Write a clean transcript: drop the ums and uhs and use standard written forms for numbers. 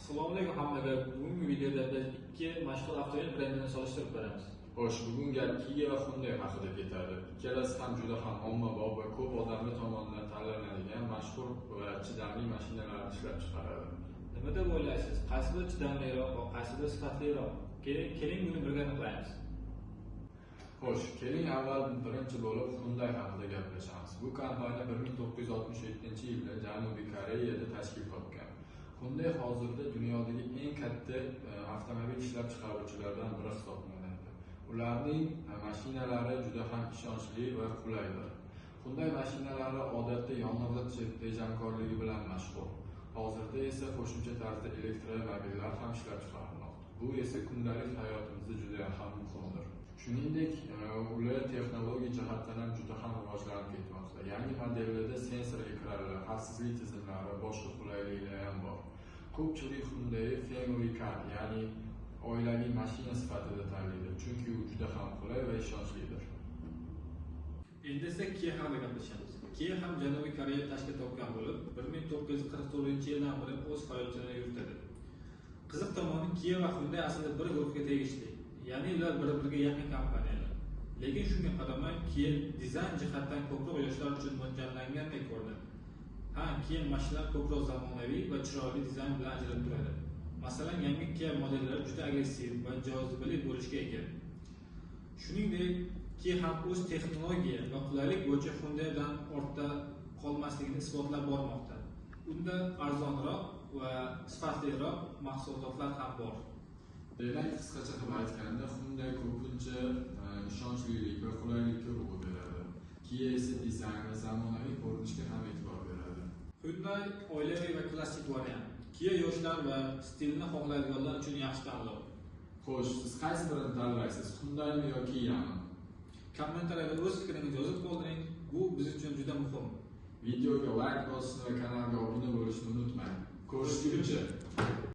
Assalomu alaykum hammaga. Bugungi videoda biz ikki mashhur avtomobil brendini solishtirib ko'ramiz. Xo'sh, bugun gap Kia va Hyundai haqida ketadi. Ikkalasi ham juda ham ommabop va ko'p odamlar tomonidan tanlanadigan mashhur va chidamli mashinalarni ishlab chiqaradi. Nima deb o'ylaysiz? Qaysi biri chidamliroq va qaysi biri sifatliroq? Keling buni birga aniqlaymiz. Xo'sh, keling avval birinchi bo'lib Hyundai haqida gaplashamiz. Bu kompaniya 1967-yilda Janubiy Koreyada tashkil topgan. Hyundai hozirda dunyodagi eng katta avtomobil ishlab chiqaruvchilardan biri hisoblanadi. Ularning mashinalari juda ham ishonchli va qulaydir. Hyundai mashinalari odatda yonilg'i tejamkorligi bilan mashhur. Hozirda esa qo'shimcha tarzda elektromobillar ham ishlab chiqarilmoqda. Bu esa kundalik hayotimizda juda ham muhimdir. Shuningdek, ular texnologik jihatdan ham juda ham rivojlanib ketmoqda. Yangi modellarda sensor ekranlar, xavfsizlik tizimlari va boshqa qulayliklar ham bor. Ko'pchilik Hyundai Family Car, ya'ni oilaviy mashina sifatida tanlaydi, chunki u juda ham qulay va ishonchlidir. Endi esa Kia haqida gaplashamiz. Kia ham Janubiy Koreyada tashkil topgan bo'lib, 1944-yildan beri o'z faoliyatini yuritadi. Qiziq tomoni, Kia va Hyundai aslida bir guruhga tegishli. Ya'ni ular bir-biriga yaqin kompaniyalar. Lekin shunga qaramay, Kia dizayn jihatdan ko'proq yoshlar uchun mo'ljallangandek ko'rinadi. Kia mashinalar ko'proq zamonaviy va chiroyli dizayn bilan ajralib turadi. Masalan, yangi Kia modellari juda agressiv va jozibali bo'lishga ega. Shuningdek, Kia ham o'z texnologiya va qulaylik bo'yicha Hyundai'dan ortda qolmasligini isbotlab bormoqda. Unda arzonroq va sifatliroq mahsulotlar ham bor. Demak, qisqacha qilib aytganda, Hyundai ko'pincha ishonchlilik va qulaylikka urg'u beradi. Kia esa dizayn va zamonaviy ko'rinishga ham e'tibor beradi. Hyundai oilaviy va klassik variant. Kia yoshlar va stilni xohlaydiganlar uchun yaxshi tanlov. Xo'sh, siz qaysi birini tanlaysiz? Hyundai'mi yoki Kia'mi? Kommentariyada o'z fikringizni yozib qoldiring. Bu biz uchun juda muhim. Videoga like bosishni va kanalga obuna bo'lishni unutmang. Ko'rishguncha!